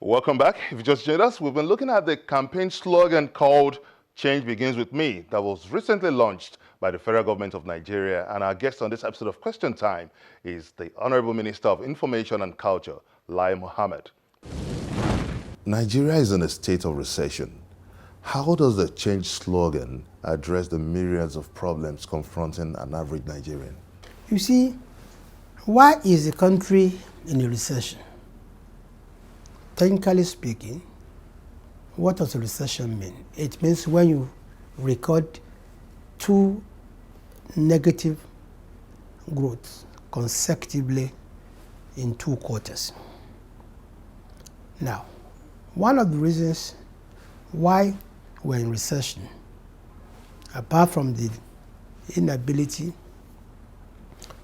Welcome back. If you just joined us, we've been looking at the campaign slogan called Change Begins With Me that was recently launched by the federal government of Nigeria. And our guest on this episode of Question Time is the Honorable Minister of Information and Culture, Mohammed. Nigeria is in a state of recession. How does the change slogan address the myriads of problems confronting an average Nigerian? You see, why is the country in a recession? Technically speaking, what does a recession mean? It means when you record two negative growths consecutively in 2 quarters. Now, one of the reasons why we're in recession, apart from the inability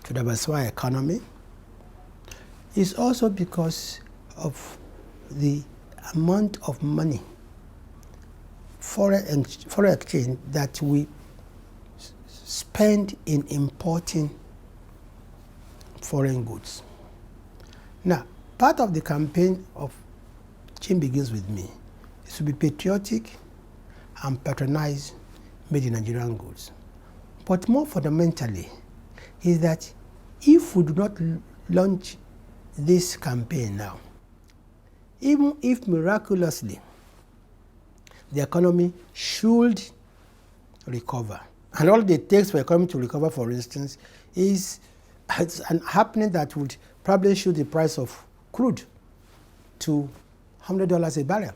to diversify economy, is also because of the amount of money, foreign exchange, that we spend in importing foreign goods. Now, part of the campaign of Change Begins With Me is to be patriotic and patronize made in Nigerian goods. But more fundamentally is that if we do not launch this campaign now, even if miraculously the economy should recover, and all it takes for the economy to recover, for instance, is an happening that would probably shoot the price of crude to $100 a barrel,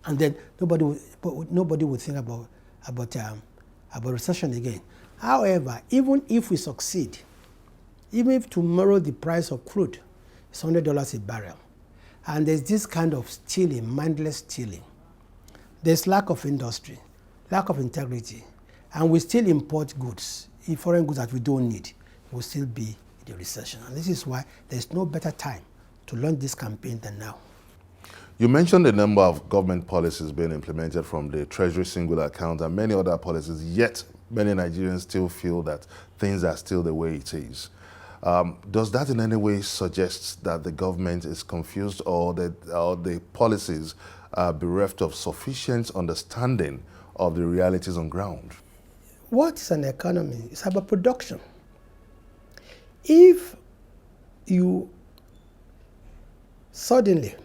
and then nobody would think about recession again. However, even if we succeed, even if tomorrow the price of crude is $100 a barrel, and there's this kind of stealing, mindless stealing, there's lack of industry, lack of integrity, and we still import goods, foreign goods that we don't need, we'll still be in a recession. And this is why there's no better time to launch this campaign than now. You mentioned a number of government policies being implemented from the Treasury singular account and many other policies, yet many Nigerians still feel that things are still the way it is. Does that in any way suggest that the government is confused, or the policies are bereft of sufficient understanding of the realities on ground? What is an economy? It's about production. If you suddenly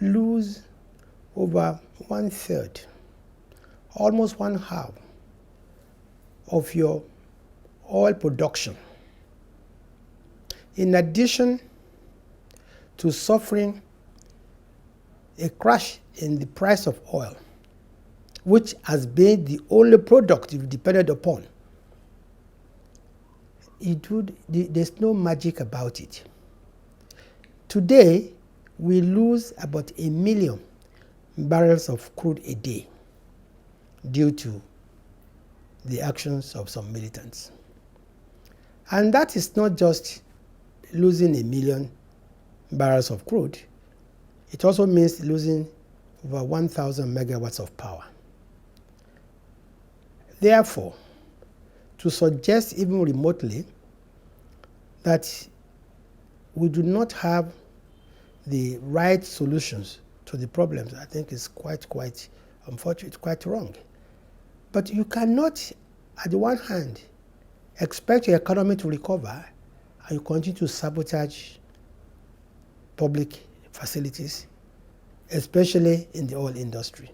lose over 1/3, almost 1/2 of your oil production, in addition to suffering a crash in the price of oil, which has been the only product you've depended upon, there's no magic about it. Today, we lose about 1 million barrels of crude a day due to the actions of some militants. And that is not just losing 1 million barrels of crude, it also means losing over 1,000 megawatts of power. Therefore, to suggest even remotely that we do not have the right solutions to the problems, I think is quite unfortunate, quite wrong. But you cannot, at the one hand, expect your economy to recover and you continue to sabotage public facilities, especially in the oil industry.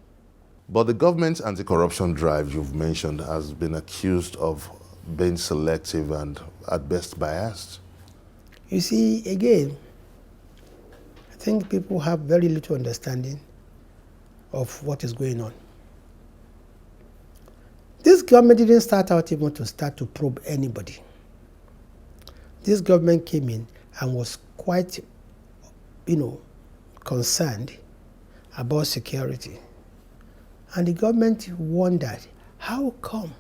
But the government's anti-corruption drive you've mentioned has been accused of being selective and at best biased. You see, again, I think people have very little understanding of what is going on. This government didn't start out even to probe anybody. This government came in and was quite, concerned about security. And the government wondered, how come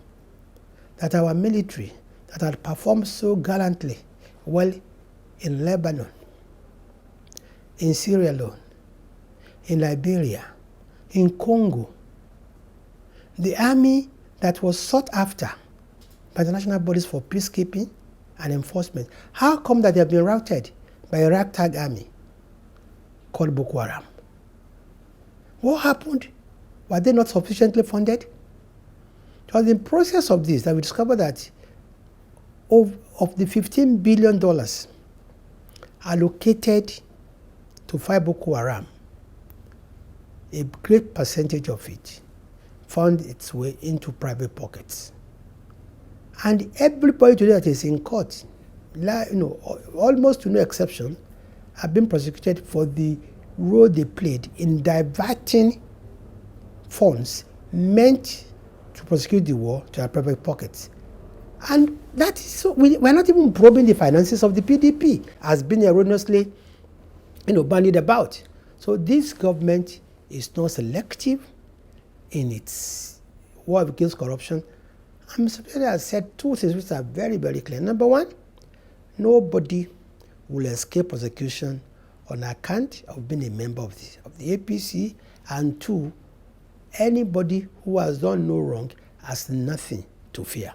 that our military that had performed so gallantly well in Lebanon, in Sierra Leone, in Liberia, in Congo, the army that was sought after by the national bodies for peacekeeping and enforcement, how come that they have been routed by a ragtag army? called Boko Haram. What happened? Were they not sufficiently funded? It was in the process of this that we discovered that of the $15 billion allocated to fight Boko Haram, a great percentage of it found its way into private pockets. And everybody today that is in court, almost to no exception, have been prosecuted for the role they played in diverting funds meant to prosecute the war to our private pockets. And that is so, we're not even probing the finances of the PDP, has been erroneously bandied about. So this government is not selective in its war against corruption. And Mr. President has said two things which are very, very clear. Number one, nobody will escape prosecution on account of being a member of the APC. And two, anybody who has done no wrong has nothing to fear.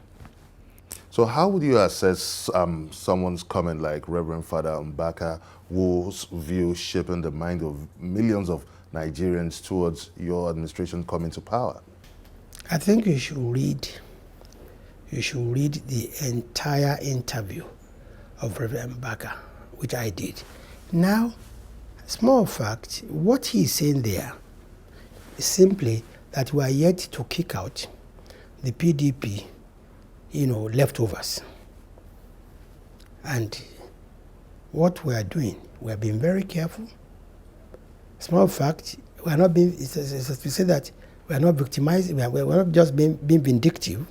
So how would you assess someone's comment like Reverend Father Mbaka, whose view shaping the mind of millions of Nigerians towards your administration coming to power? I think you should read the entire interview of Reverend Mbaka, which I did. Now, small fact, what he is saying there is simply that we are yet to kick out the PDP leftovers. And what we are doing, we are being very careful. Small fact, we are not being, we say that we are not victimizing, we are not just being vindictive,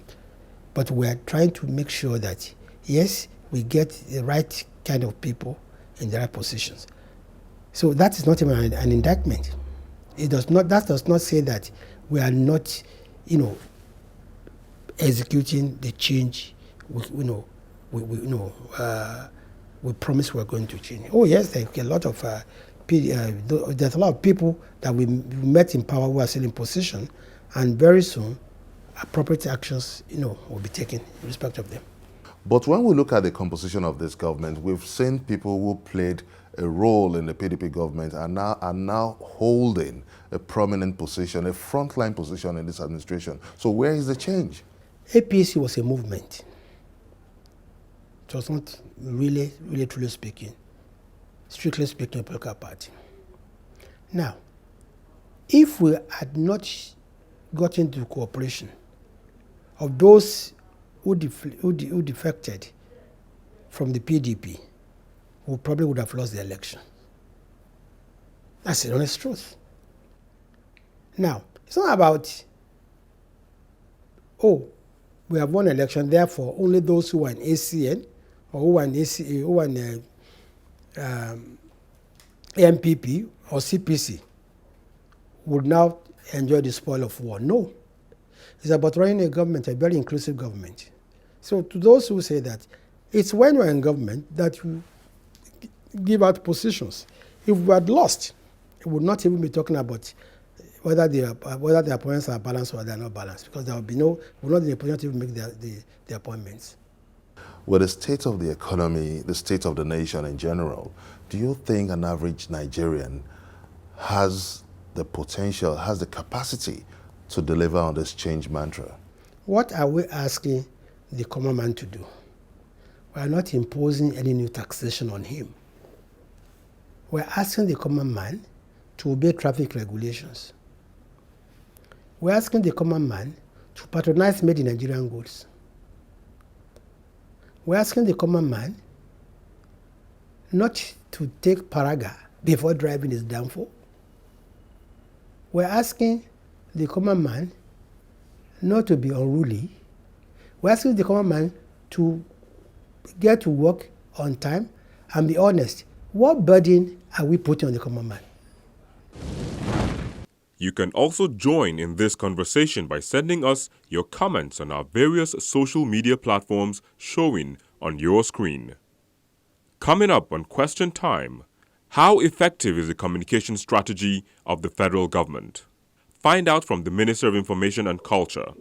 but we are trying to make sure that, yes, we get the right kind of people in the right positions. So that is not even an indictment. That does not say that we are not, executing the change we promised we are going to change. Oh yes, there's a lot of people that we met in power who are still in position, and very soon appropriate actions will be taken in respect of them. But when we look at the composition of this government, we've seen people who played a role in the PDP government are now holding a prominent position, a frontline position in this administration. So where is the change? APC was a movement. It was not really truly speaking, strictly speaking, a political party. Now, if we had not got into cooperation of those who defected from the PDP, we probably would have lost the election. That's the honest truth. Now, it's not about, we have won election, therefore only those who are in ACN or who are in MPP or CPC would now enjoy the spoil of war. No. It's about running a government, a very inclusive government. So to those who say that, it's when we're in government that you give out positions. If we had lost, we would not even be talking about whether the appointments are balanced or they are not balanced, because there will be we're not in a position to even make the appointments. With the state of the economy, the state of the nation in general, do you think an average Nigerian has the potential, has the capacity to deliver on this change mantra? What are we asking the common man to do? We are not imposing any new taxation on him. We're asking the common man to obey traffic regulations. We're asking the common man to patronize made in Nigerian goods. We're asking the common man not to take paraga before driving his downfall. We're asking the common man not to be unruly. We're asking the common man to get to work on time and be honest. What burden are we putting on the common man? You can also join in this conversation by sending us your comments on our various social media platforms showing on your screen. Coming up on Question Time, how effective is the communication strategy of the federal government? Find out from the Minister of Information and Culture.